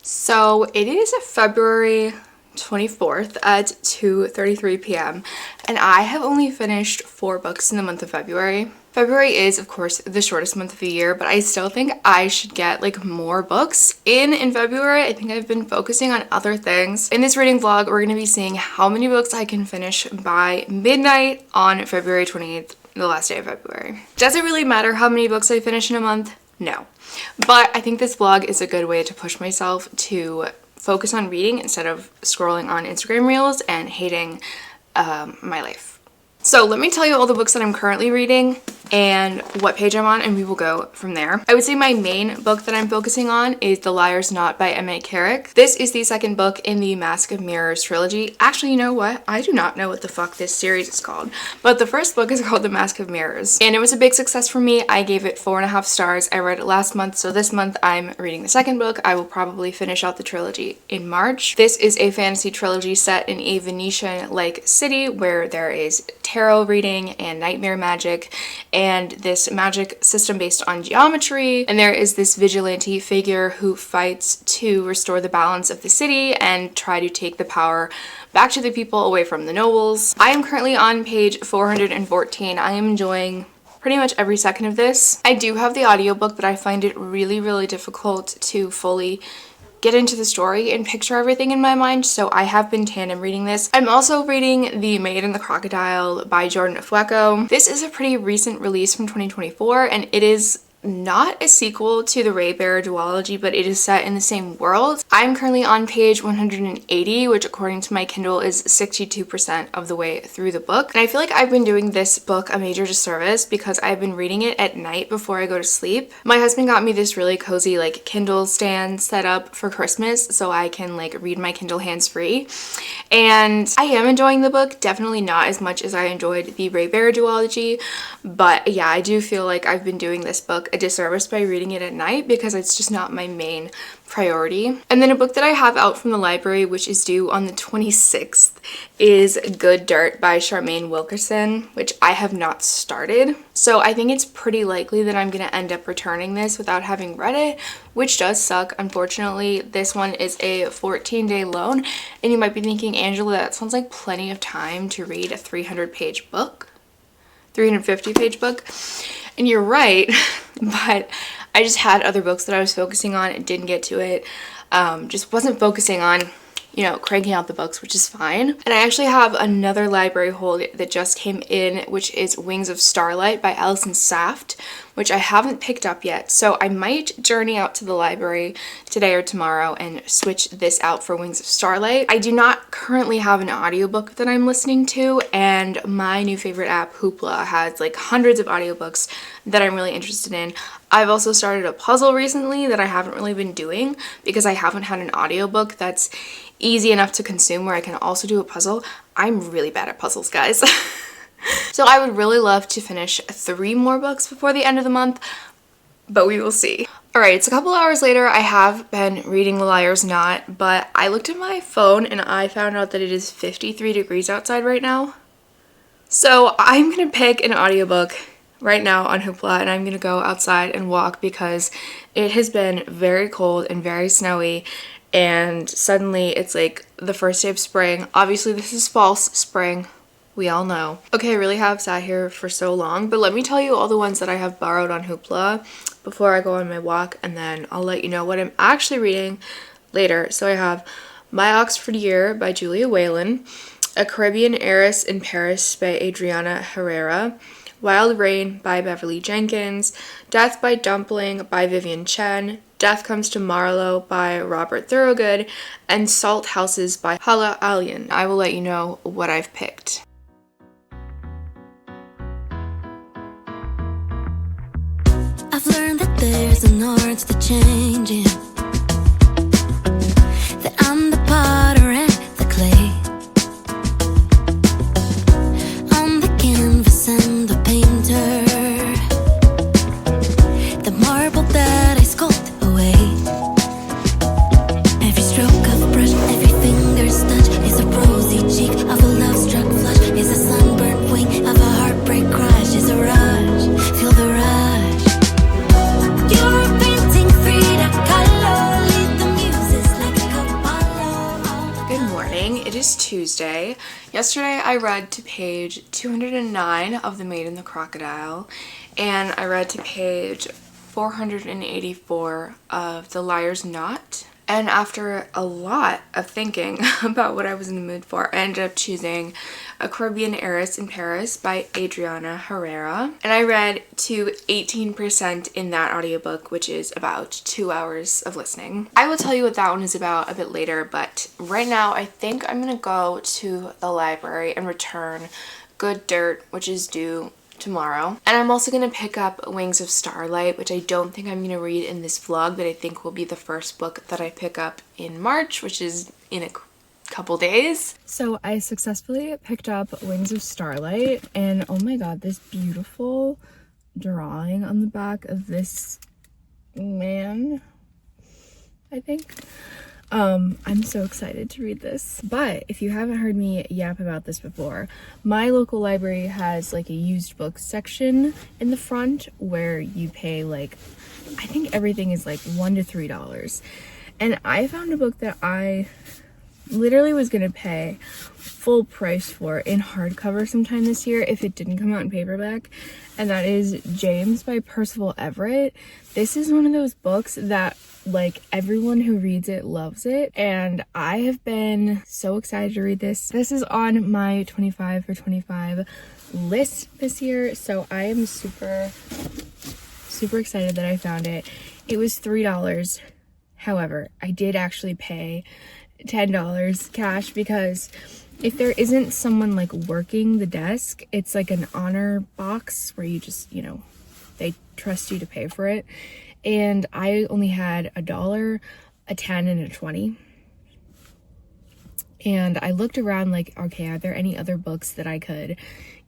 So it is February 24th at 2:33 p.m. and I have only finished 4 books in the month of February. February is, of course, the shortest month of the year, but I still think I should get like more books in February. I think I've been focusing on other things. In this reading vlog, we're going to be seeing how many books I can finish by midnight on February 28th, the last day of February. Does it really matter how many books I finish in a month? No. But I think this vlog is a good way to push myself to focus on reading instead of scrolling on Instagram reels and hating my life. So let me tell you all the books that I'm currently reading and what page I'm on, and we will go from there. I would say my main book that I'm focusing on is The Liar's Knot by M.A. Carrick. This is the second book in the Mask of Mirrors trilogy. Actually, you know what? I do not know what the fuck this series is called, but the first book is called The Mask of Mirrors, and it was a big success for me. I gave it 4.5 stars. I read it last month, so this month I'm reading the second book. I will probably finish out the trilogy in March. This is a fantasy trilogy set in a Venetian-like city where there is tarot reading and nightmare magic and this magic system based on geometry, and there is this vigilante figure who fights to restore the balance of the city and try to take the power back to the people away from the nobles. I am currently on page 414. I am enjoying pretty much every second of this. I do have the audiobook, but I find it really difficult to fully get into the story and picture everything in my mind, so I have been tandem reading this. I'm also reading The Maid and the Crocodile by Jordan Fueko. This is a pretty recent release from 2024, and it is not a sequel to the Ray Bear duology, but it is set in the same world. I'm currently on page 180, which according to my Kindle is 62% of the way through the book. And I feel like I've been doing this book a major disservice because I've been reading it at night before I go to sleep. My husband got me this really cozy like Kindle stand set up for Christmas so I can like read my Kindle hands-free. And I am enjoying the book, definitely not as much as I enjoyed the Ray Bear duology, but yeah, I do feel like I've been doing this book a disservice by reading it at night because it's just not my main priority. And then a book that I have out from the library, which is due on the 26th, is Good Dirt by Charmaine Wilkerson, which I have not started. So I think it's pretty likely that I'm gonna end up returning this without having read it, which does suck. Unfortunately, this one is a 14-day loan, and you might be thinking, Angela, that sounds like plenty of time to read a 300-page book. 350-page book. And you're right, but I just had other books that I was focusing on and didn't get to it. Just wasn't focusing on, you know, cranking out the books, which is fine. And I actually have another library hold that just came in, which is Wings of Starlight by Alison Saft, which I haven't picked up yet. So I might journey out to the library today or tomorrow and switch this out for Wings of Starlight. I do not currently have an audiobook that I'm listening to, and my new favorite app, Hoopla, has like hundreds of audiobooks that I'm really interested in. I've also started a puzzle recently that I haven't really been doing because I haven't had an audiobook that's easy enough to consume where I can also do a puzzle. I'm really bad at puzzles, guys. So I would really love to finish 3 more books before the end of the month, but we will see. Alright, it's a couple hours later. I have been reading The Liar's Knot, but I looked at my phone and I found out that it is 53 degrees outside right now. So I'm gonna pick an audiobook right now on Hoopla and I'm gonna go outside and walk because it has been very cold and very snowy, and suddenly it's like the first day of spring. Obviously this is false spring, we all know. Okay, I really have sat here for so long, but let me tell you all the ones that I have borrowed on Hoopla before I go on my walk, and then I'll let you know what I'm actually reading later. So I have My Oxford Year by Julia Whelan, A Caribbean Heiress in Paris by Adriana Herrera, Wild Rain by Beverly Jenkins, Death by Dumpling by Vivian Chen, Death Comes to Marlowe by Robert Thorogood, and Salt Houses by Hala Alian. I will let you know what I've picked. I've learned that there's an art to changing, that I'm the potter and the clay, I'm the canvas and the painter, the marble that I sculpt away. Every stroke of a brush, every finger's touch is a rosy cheek of a love-struck flush, is a sunburned wing of a heartbreak crush, is a rush, feel the rush. You're a painting, Frida Kahlo. is Tuesday. Yesterday I read to page 209 of The Maid and the Crocodile, and I read to page 484 of The Liar's Knot. And after a lot of thinking about what I was in the mood for, I ended up choosing A Caribbean Heiress in Paris by Adriana Herrera. And I read to 18% in that audiobook, which is about 2 hours of listening. I will tell you what that one is about a bit later, but right now I think I'm gonna go to the library and return Good Dirt, which is due tomorrow. And I'm also going to pick up Wings of Starlight, which I don't think I'm going to read in this vlog, but I think will be the first book that I pick up in March, which is in a couple days. So I successfully picked up Wings of Starlight, and oh my god, this beautiful drawing on the back of this man, I think. I'm so excited to read this. But if you haven't heard me yap about this before, my local library has like a used books section in the front where you pay like, I think everything is like $1 to $3. And I found a book that I literally was gonna pay full price for in hardcover sometime this year if it didn't come out in paperback, and that is James by Percival Everett. This is one of those books that like everyone who reads it loves it, and I have been so excited to read this. This is on my 25 for 25 list this year, so I am super excited that I found it. It was $3. However, I did actually pay $10 cash because if there isn't someone like working the desk, it's like an honor box where you just, you know, they trust you to pay for it. And I only had $1, a 10, and a 20. And I looked around like, okay, are there any other books that I could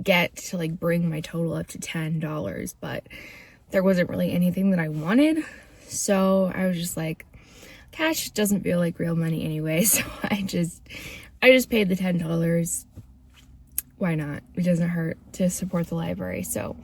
get to like bring my total up to $10? But there wasn't really anything that I wanted. So I was just like, cash doesn't feel like real money anyway. So I just paid the $10. Why not? It doesn't hurt to support the library. So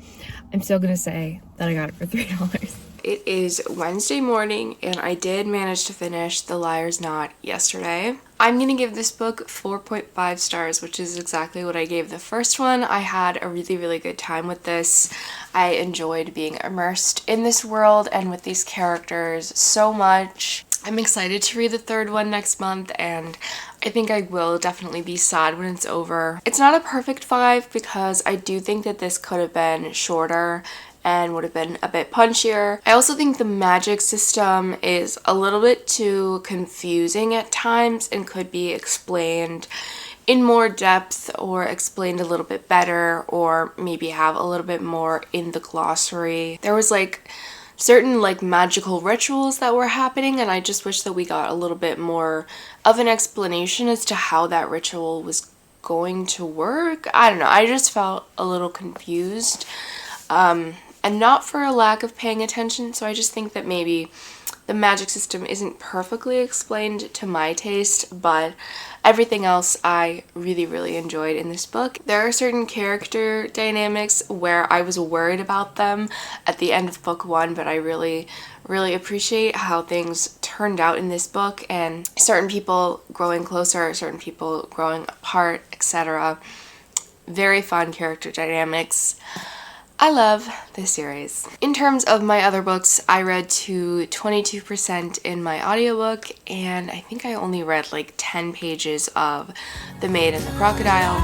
I'm still gonna say that I got it for $3. It is Wednesday morning, and I did manage to finish The Liar's Knot yesterday. I'm gonna give this book 4.5 stars, which is exactly what I gave the first one. I had a really good time with this. I enjoyed being immersed in this world and with these characters so much. I'm excited to read the third one next month, and I think I will definitely be sad when it's over. It's not a perfect 5 because I do think that this could have been shorter and would have been a bit punchier. I also think the magic system is a little bit too confusing at times and could be explained in more depth or explained a little bit better, or maybe have a little bit more in the glossary. There was like certain like magical rituals that were happening, and I just wish that we got a little bit more of an explanation as to how that ritual was going to work. I don't know, I just felt a little confused. And not for a lack of paying attention, so I just think that maybe the magic system isn't perfectly explained to my taste, but everything else I really enjoyed in this book. There are certain character dynamics where I was worried about them at the end of book 1, but I really appreciate how things turned out in this book, and certain people growing closer, certain people growing apart, etc. Very fun character dynamics. I love this series. In terms of my other books, I read to 22% in my audiobook, and I think I only read like 10 pages of The Maid and the Crocodile.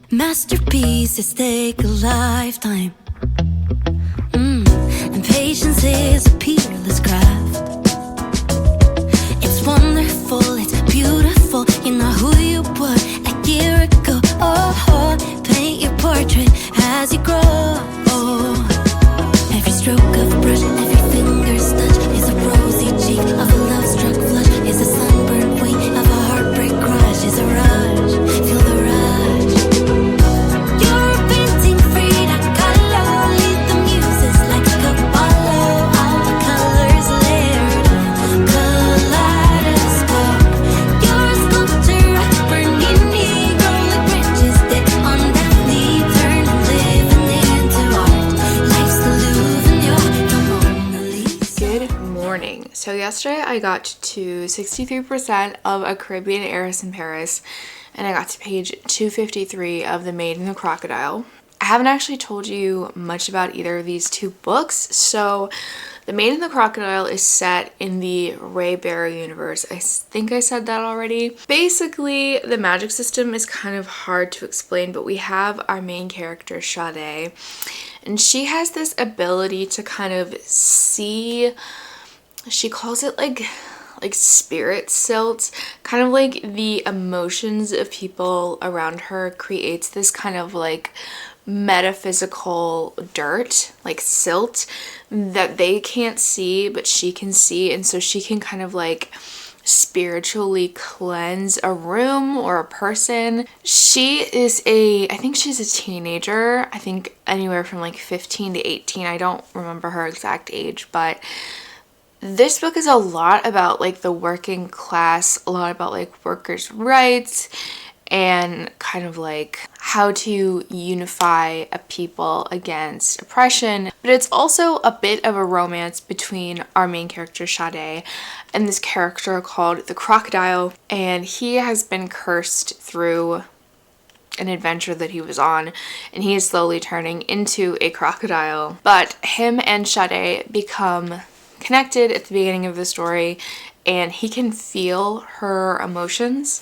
Masterpieces take a lifetime. And patience is a peerless craft. It's wonderful, it's beautiful. You know who you were a year ago. Oh, paint your portrait as you grow. Every stroke of a brush, every finger's touch is a rosy cheek of a love-struck flush. Is a sunburned wing of a heartbreak crush. Is a rush, feel the rush. You're a painting Frida Kahlo. Lead the muses like a follow. All the colors lit. So yesterday I got to 63% of A Caribbean Heiress in Paris, and I got to page 253 of The Maid and the Crocodile. I haven't actually told you much about either of these two books. So The Maid and the Crocodile is set in the Ray Barry universe. I think I said that already. Basically, the magic system is kind of hard to explain, but we have our main character, Sade, and she has this ability to kind of see, she calls it like spirit silt, kind of like the emotions of people around her creates this kind of like metaphysical dirt, like silt, that they can't see but she can see, and so she can kind of like spiritually cleanse a room or a person. She is I think she's a teenager, I think anywhere from like 15 to 18, I don't remember her exact age, but this book is a lot about like the working class, a lot about like workers' rights and kind of like how to unify a people against oppression. But it's also a bit of a romance between our main character Sade and this character called the Crocodile, and he has been cursed through an adventure that he was on, and he is slowly turning into a crocodile. But him and Sade become connected at the beginning of the story, and he can feel her emotions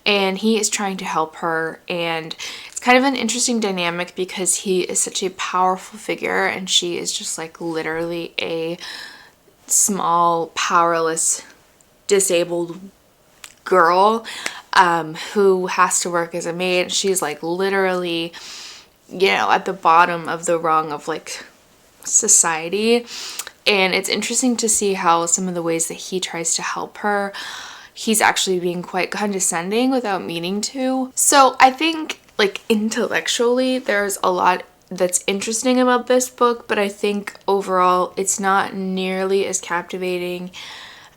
and he is trying to help her, and it's kind of an interesting dynamic because he is such a powerful figure and she is just like literally a small, powerless, disabled girl who has to work as a maid. She's like literally, you know, at the bottom of the rung of like society. And it's interesting to see how some of the ways that he tries to help her, he's actually being quite condescending without meaning to. So I think like intellectually there's a lot that's interesting about this book, but I think overall it's not nearly as captivating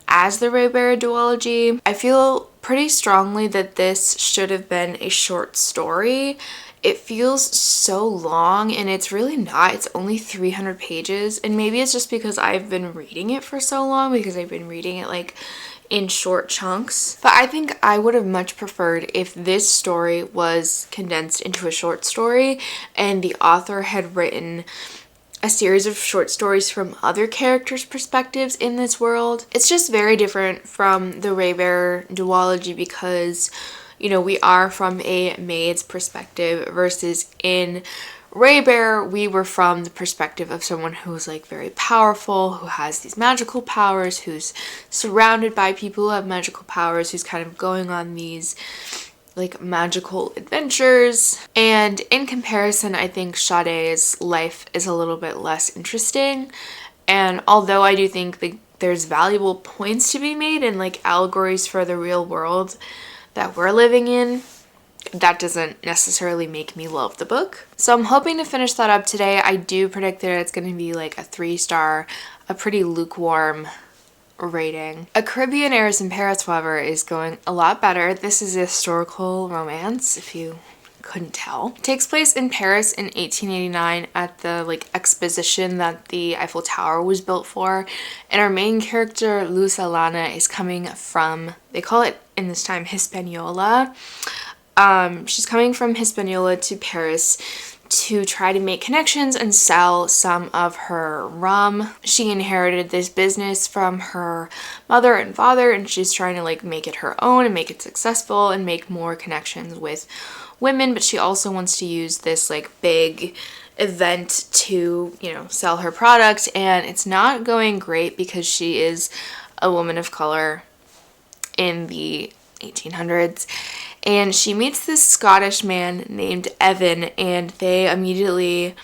as the Ray Barry duology. I feel pretty strongly that this should have been a short story. It feels so long, and it's really not. It's only 300 pages, and maybe it's just because I've been reading it for so long, because I've been reading it like in short chunks. But I think I would have much preferred if this story was condensed into a short story and the author had written a series of short stories from other characters' perspectives in this world. It's just very different from the Ray Barry duology because, you know, we are from a maid's perspective versus in Ray Barry we were from the perspective of someone who's like very powerful, who has these magical powers, who's surrounded by people who have magical powers, who's kind of going on these like magical adventures. And in comparison, I think Sade's life is a little bit less interesting. And although I do think that there's valuable points to be made and like allegories for the real world that we're living in, that doesn't necessarily make me love the book. So I'm hoping to finish that up today. I do predict that it's going to be like a 3-star, a pretty lukewarm rating. A Caribbean Heiress in Paris, however, is going a lot better. This is a historical romance, if you couldn't tell. It takes place in Paris in 1889 at the like exposition that the Eiffel Tower was built for, and our main character Luz Alana is coming from, they call it in this time Hispaniola. She's coming from Hispaniola to Paris to try to make connections and sell some of her rum. She inherited this business from her mother and father, and she's trying to like make it her own and make it successful and make more connections with women, but she also wants to use this like big event to, you know, sell her product, and it's not going great because she is a woman of color in the 1800s. And she meets this Scottish man named Evan, and they immediately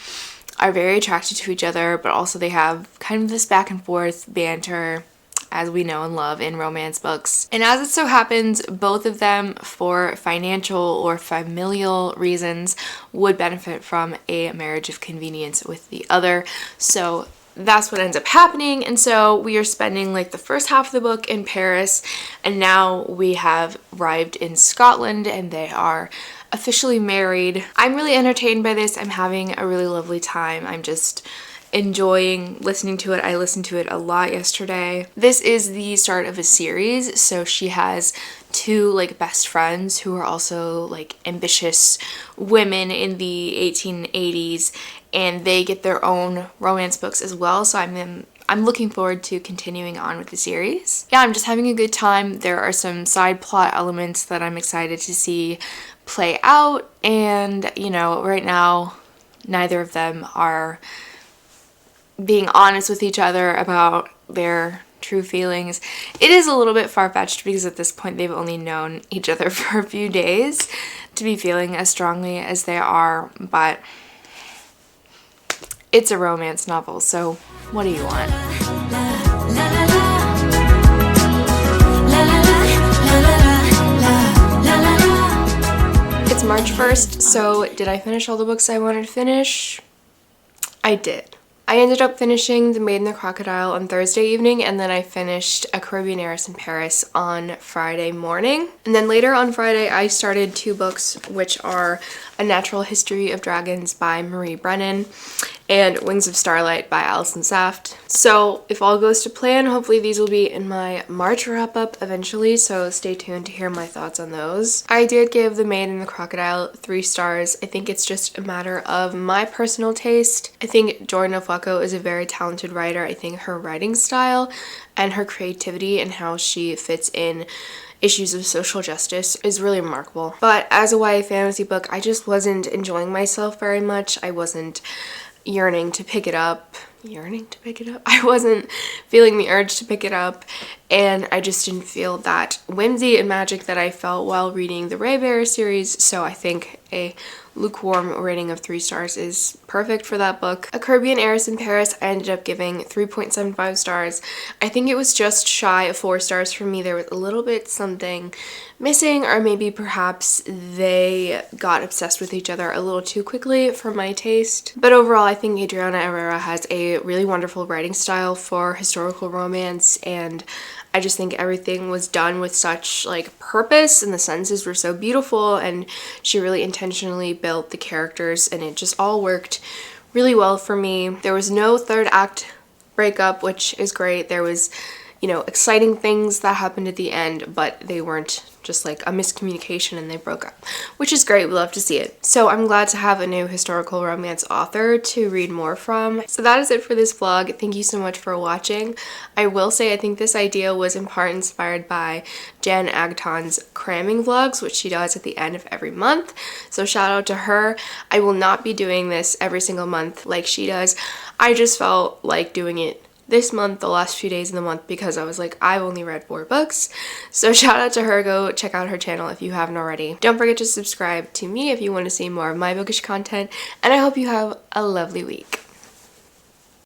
are very attracted to each other, but also they have kind of this back and forth banter, as we know and love in romance books. And as it so happens, both of them, for financial or familial reasons, would benefit from a marriage of convenience with the other. So that's what ends up happening, and so we are spending like the first half of the book in Paris, and now we have arrived in Scotland and they are officially married. I'm really entertained by this. I'm having a really lovely time. I'm just enjoying listening to it. I listened to it a lot yesterday. This is the start of a series, so she has two like best friends who are also like ambitious women in the 1880s, and they get their own romance books as well, so I'm looking forward to continuing on with the series. Yeah, I'm just having a good time. There are some side plot elements that I'm excited to see play out, and you know, right now neither of them are being honest with each other about their true feelings. It is a little bit far-fetched because at this point they've only known each other for a few days to be feeling as strongly as they are, but it's a romance novel, so what do you want? It's March 1st, so did I finish all the books I wanted to finish? I did. I ended up finishing The Maid and the Crocodile on Thursday evening, and then I finished A Caribbean Heiress in Paris on Friday morning. And then later on Friday, I started two books, which are A Natural History of Dragons by Marie Brennan and Wings of Starlight by Alison Saft. So if all goes to plan, hopefully these will be in my March wrap-up eventually, so stay tuned to hear my thoughts on those. I did give The Maid and the Crocodile 3 stars. I think it's just a matter of my personal taste. I think Jordan Ofwako is a very talented writer. I think her writing style and her creativity and how she fits in issues of social justice is really remarkable. But as a YA fantasy book, I just wasn't enjoying myself very much. I wasn't yearning to pick it up. I wasn't feeling the urge to pick it up, and I just didn't feel that whimsy and magic that I felt while reading the Raybearer series, so I think a lukewarm rating of 3 stars is perfect for that book. A Caribbean Heiress in Paris, I ended up giving 3.75 stars. I think it was just shy of 4 stars for me. There was a little bit something missing, or maybe perhaps they got obsessed with each other a little too quickly for my taste. But overall, I think Adriana Herrera has a really wonderful writing style for historical romance, and I just think everything was done with such like purpose, and the sentences were so beautiful, and she really intentionally built the characters, and it just all worked really well for me. There was no third act breakup, which is great. There was, you know, exciting things that happened at the end, but they weren't just like a miscommunication and they broke up, which is great. We love to see it. So I'm glad to have a new historical romance author to read more from. So that is it for this vlog. Thank you so much for watching. I will say I think this idea was in part inspired by Jen Agton's cramming vlogs, which she does at the end of every month. So shout out to her. I will not be doing this every single month like she does. I just felt like doing it this month, the last few days of the month, because I was like, I've only read 4 books. So shout out to her. Go check out her channel if you haven't already. Don't forget to subscribe to me if you want to see more of my bookish content, and I hope you have a lovely week.